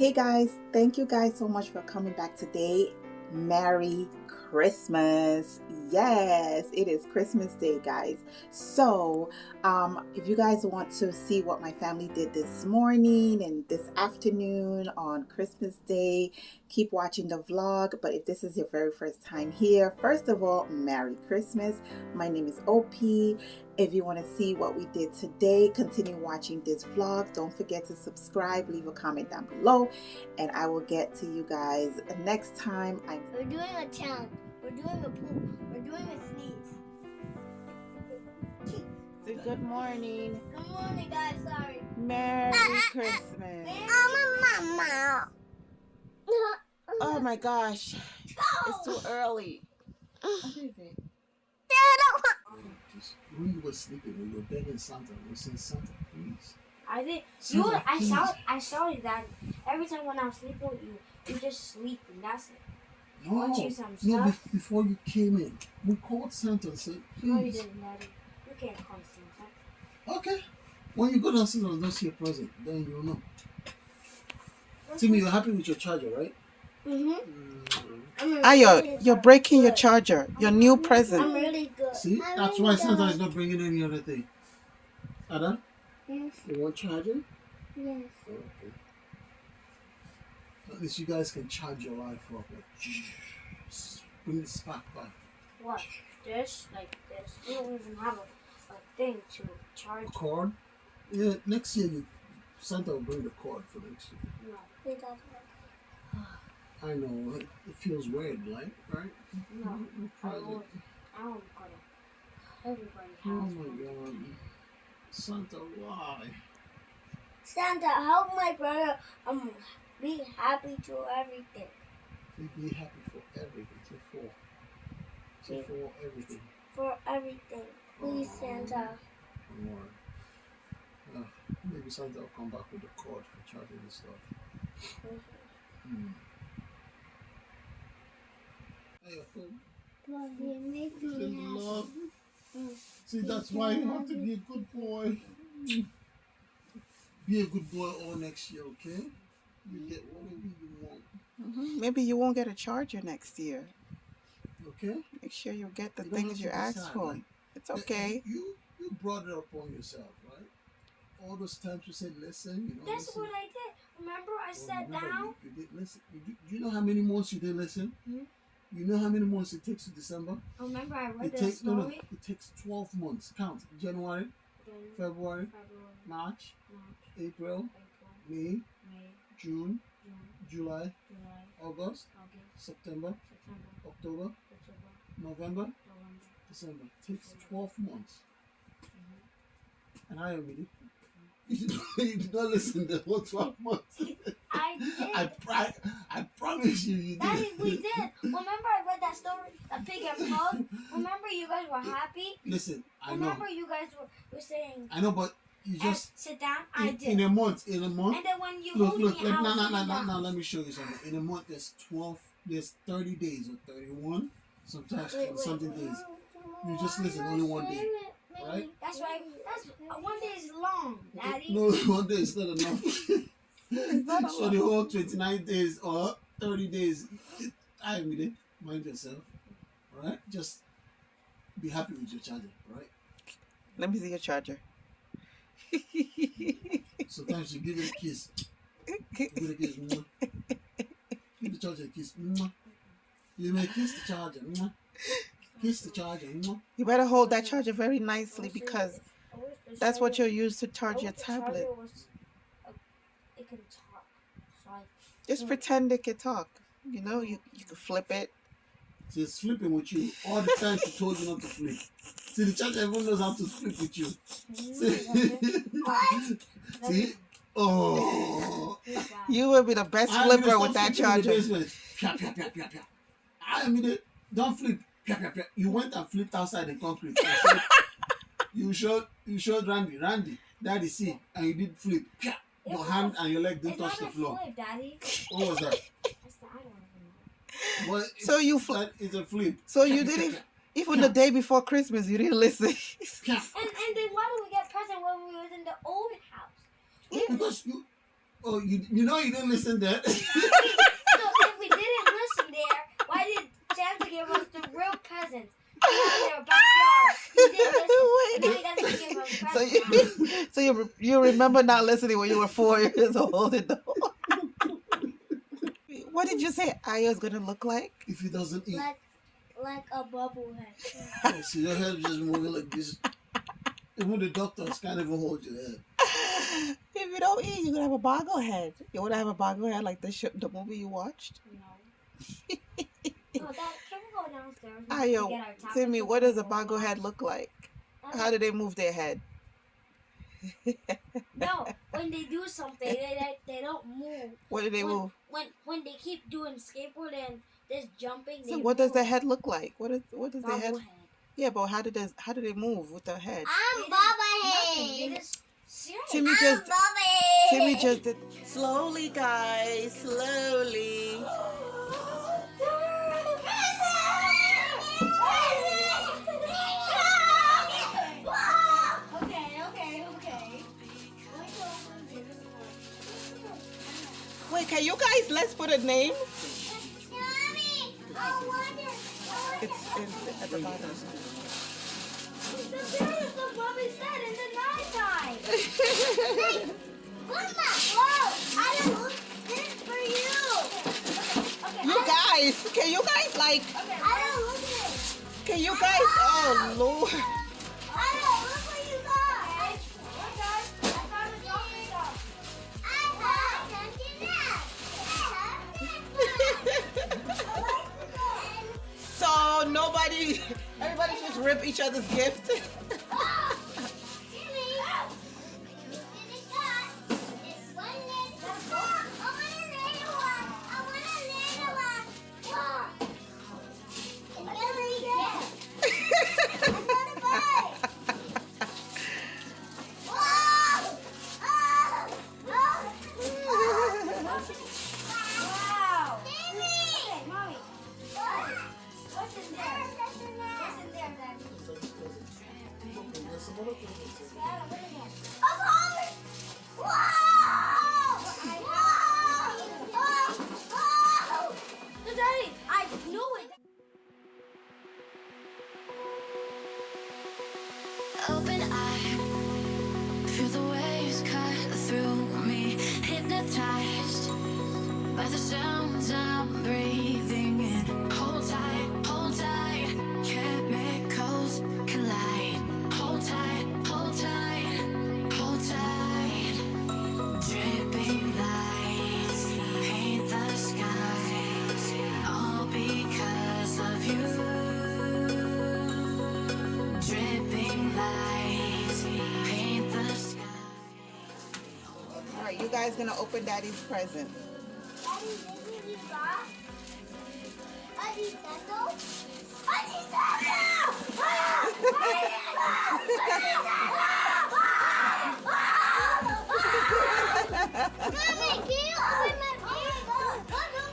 Hey guys, thank you guys so much for coming back today. Merry Christmas. Yes, it is Christmas Day, guys. So if you guys want to see what my family did this morning and this afternoon on Christmas Day, keep watching the vlog. But if this is your very first time here, first of all, Merry Christmas. My name is OP. If you want to see what we did today, continue watching this vlog. Don't forget to subscribe, leave a comment down below, and I will get to you guys next time. We're doing a challenge. We're doing a poop. We're doing a sneeze. So good morning. Good morning, guys. Sorry. Merry Christmas. Mama. Oh my gosh. It's too early. What is it? When you were sleeping, when you were begging Santa, you were saying, Santa, please. I did. Santa, I saw you that every time when I was sleeping with you, you just sleeping. That's it. No, Want you some no, stuff? before you came in, we called Santa and said, please. No, you didn't, Daddy. You can't call Santa. Okay. When you go downstairs and don't see a present, then you'll know. Timmy, you're happy with your charger, right? Ayo, you're breaking your charger. Your new I'm present. really good. See? That's why Santa is not bringing any other thing. Ada, Yes. you want charger? Yes. Okay. At least you guys can charge your life up. Like, bring the spark back. What? This? Like this? You don't even have a thing to charge. A cord? Yeah, next year Santa will bring the cord for next year. No, it doesn't. I know, it feels weird, right? Right? No, You probably- I don't got it. Everybody has Oh one. my God. Santa, why? Santa, help my brother be happy to everything. Be happy for everything. Say for everything. For everything. Please, Santa. More. Maybe Santa will come back with a cord for charging and stuff. Hey, Mommy, make good me luck. happy. See, that's why you have to be a good boy. Be a good boy all next year, okay? You get whatever you want. Maybe you won't get a charger next year. Okay? Make sure you get the You don't things have you to asked decide, for. right? It's okay. You brought it upon yourself, right? All those times you said listen, That's listen. what I did. Remember, I sat Remember, down. You did listen. Do you know how many months you did listen? You know how many months it takes to December? Remember, I read It the takes story. It takes 12 months. Count. January, February, March, April, May, June, July, August, September, October, November, December. It takes 12 months. And I admit it. You did not listen the whole 12 months. I did. I promise you did. Daddy, we did. Remember, I read that story, the pig and pug. Remember, you guys were happy. Listen, I know. Remember, you guys were saying. I know, but you just sit down. I did. in a month. And then when you Look, hold me, now, let me show you something. In a month, there's 30 days or 31, sometimes something days. You just listen only one day, right? That's right. That's 1 day is long, Daddy. No, 1 day is not enough. So the whole 29 days or 30 days, I admit it, mind yourself, right? Just be happy with your charger, right? Let me see your charger. Sometimes you give it a kiss. Give it a kiss. Mwah. Give the charger a kiss. Mwah. You may kiss the charger. Mwah. Kiss the charger. Mwah. You better hold that charger very nicely because that's what you'll use to charge your tablet. It can talk. So Just pretend it can talk. You know, you can flip it. She's flipping with you all the time. She told you not to flip. See, the charger, everyone knows how to flip with you. See? Oh. You will be the best flipper with that charger. I mean, don't flip. You went and flipped outside the concrete. You showed Randy, Daddy, see, and you did flip. Your hand and your leg didn't touch the floor. Flip, Daddy. What was that? Well, So you that is a flip. So you didn't, even the day before Christmas, you didn't listen. And then why do we get present when we was in the old house? Because you Oh, you know you didn't listen there. So if we didn't listen there, why did Santa give us the real presents? In our backyard. We didn't listen. And now he doesn't give us presents. So you remember not listening when you were 4 years old? What did you say Aya's gonna look like? If he doesn't eat. Like a bubble head. Oh, see, your head just moving like this. Even the doctors can't even hold your head. If you don't eat, you're gonna have a boggle head. You wanna have a boggle head like the movie you watched? No. Oh, Dad, can we go downstairs? Aya, Timmy, what does a boggle head look like? How do they move their head? No, when they do something, they don't move. What do they move? When they keep doing skateboard and just jumping. So what does their head look like? What does their head? Bobblehead. Yeah, but how do they move with their head? I'm bobblehead. Timmy just did. Slowly, guys, slowly. Wait, can you guys, let's put a name? It's at the bottom. That's what Mommy said in the nighttime. Mama, whoa! I don't look this for you. Okay, You guys, can you guys like? Okay, I don't look this. Can you guys? Oh Lord! I don't look for you guys. Look guys, I found a dog makeup. I found So nobody, everybody just rip each other's gift. Open eye, feel the waves cut through me, hypnotized by the sounds I'm breathing in. Hold tight, chemicals collide. Hold tight, hold tight, hold tight. Dripping lights paint the skies, all because of you. Dripping lights paint the sky. All right, you guys gonna open Daddy's present. Daddy, this is what you got? A Nintendo? A Nintendo! Mommy, can you open my present?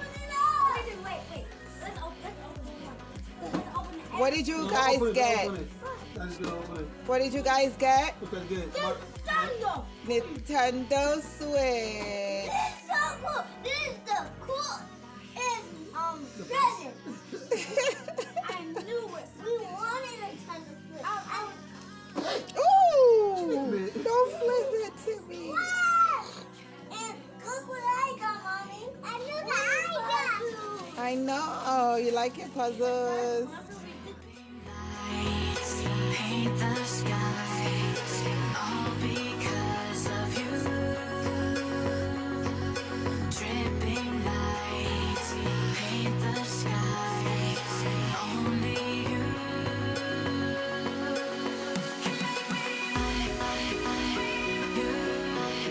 Wait. Let's open it. What did you guys get? What did you guys get? Nintendo! Nintendo Switch. This is so cool. This is the coolest present. I knew it. We wanted a Nintendo Switch. Ooh! Don't flip it to me. Wow! And look what I got, Mommy. I knew that I got. I know. You like your puzzles. Lights paint the skies, all because of you. Dripping lights paint the skies, only you can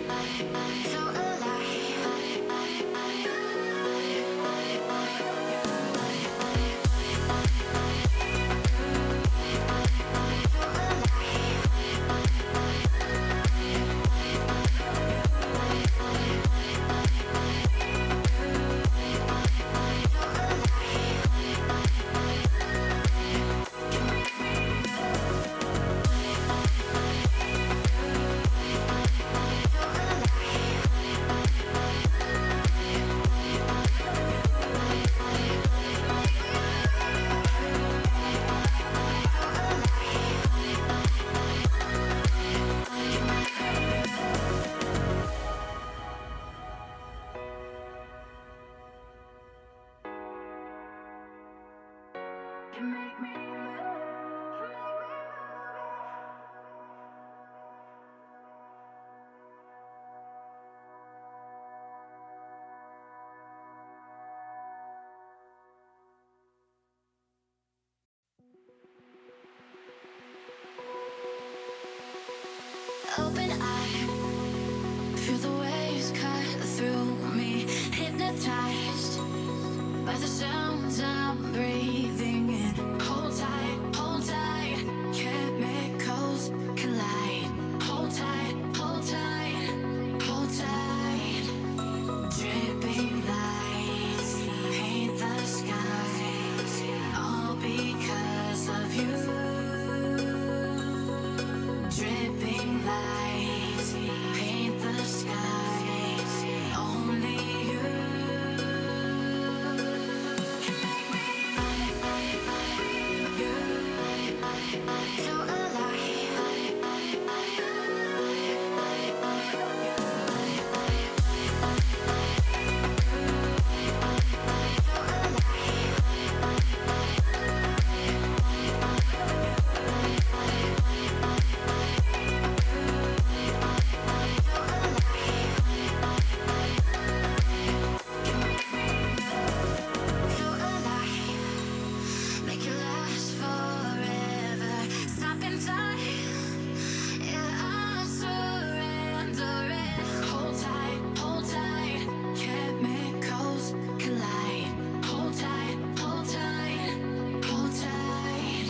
make me so alive. Open eye, feel the waves cut through me, hypnotized by the sounds I'm breathing in. Hold tight, chemicals collide. Hold tight, hold tight, hold tight. Dripping lights paint the skies, all because of you. Dripping lights paint the skies, only you can make me so alive. So alive, make it last forever. Stop in time, yeah, I surrender it. Hold tight, chemicals collide. Hold tight, hold tight, hold tight.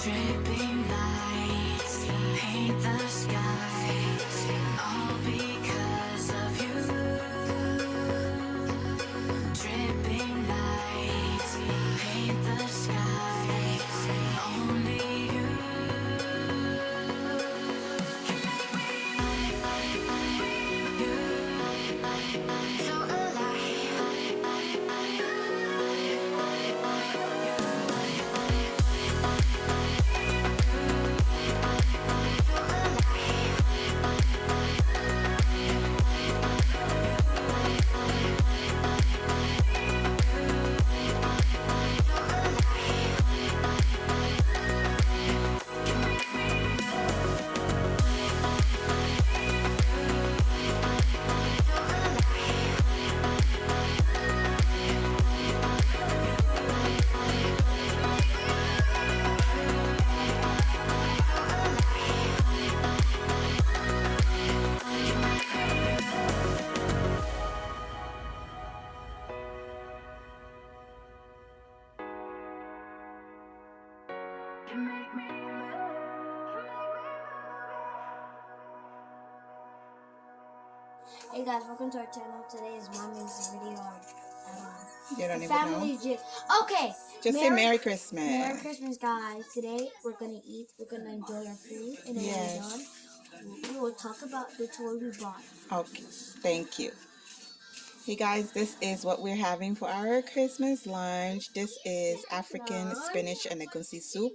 Dripping lights paint the skies, all because of you. Dripping lights paint the skies, only you can make me so alive. Hey guys, welcome to our channel. Today is Mommy's video on You don't even family know. Okay. Just say Merry Christmas. Merry Christmas, guys. Today we're gonna eat. We're gonna enjoy our food, and then when we're done, we will talk about the toy we bought. Okay, thank you. Hey guys, this is what we're having for our Christmas lunch. This is African spinach and egusi soup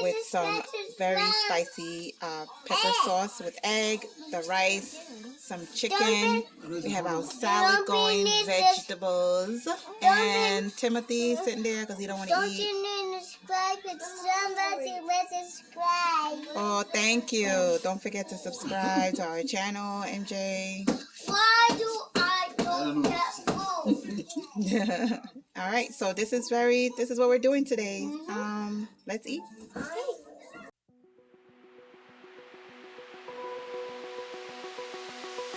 with some very spicy pepper sauce with egg, the rice, some chicken. We have our salad going, vegetables, and Timothy sitting there because he don't want to eat. Oh, thank you. Don't forget to subscribe to our channel, MJ. Why do I don't get food? All right, so this is what we're doing today. Let's eat.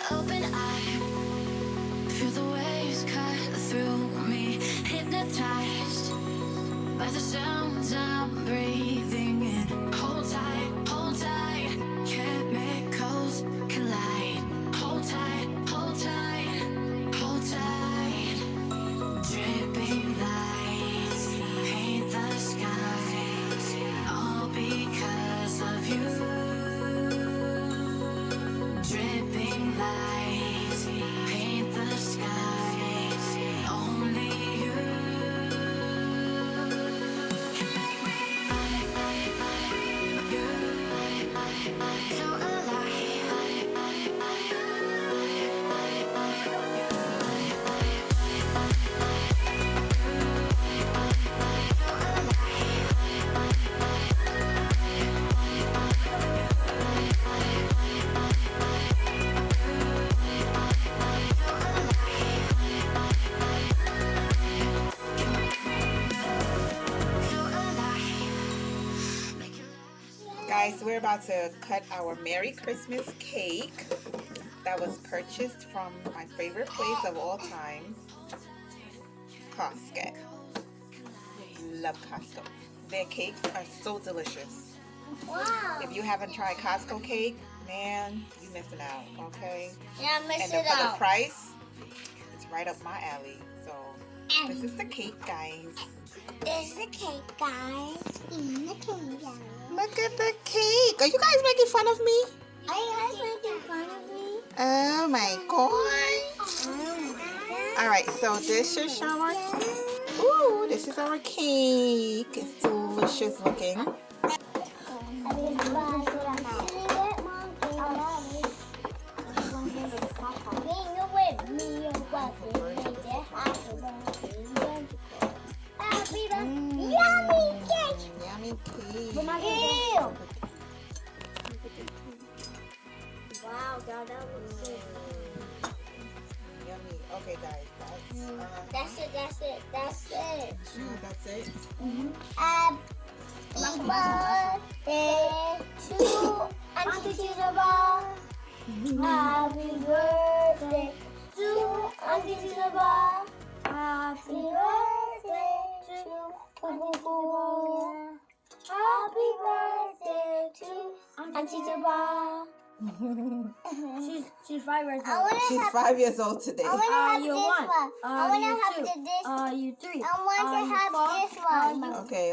Open eye, feel the waves cut through me, hypnotized by the sounds I'm breathing in. Hold tight, chemicals collide. Hold tight, hold tight, hold tight. Dripping lights paint the skies, all because of you. Dripping lights paint the skies, only you can make me Guys, we're about to cut our Merry Christmas cake that was purchased from my favorite place of all time, Costco. Love Costco. Their cakes are so delicious. Wow. If you haven't tried Costco cake, man, you missing out, okay? Yeah, I'm missing And for the out. price, it's right up my alley. So this is the cake, guys. This is the cake, guys. The cake, guys. Look at the cake. Are you guys making fun of me? Are you guys making fun of me? Oh my god. Oh my God. All right, so this is our this is our cake. It's delicious looking. Yummy cake! Yummy cake. Ew. Wow, God, that looks so Yummy. Okay, guys, That's it. that's it. That's it. Mm-hmm. Happy birthday to Auntie Tita. Happy birthday to Auntie Tita. Happy birthday to Auntie Tita. Happy birthday to Auntie Tita. She's 5 years old. She's 5 years old today. You one. I want to have you this one. You 3. I want to have this one. Okay.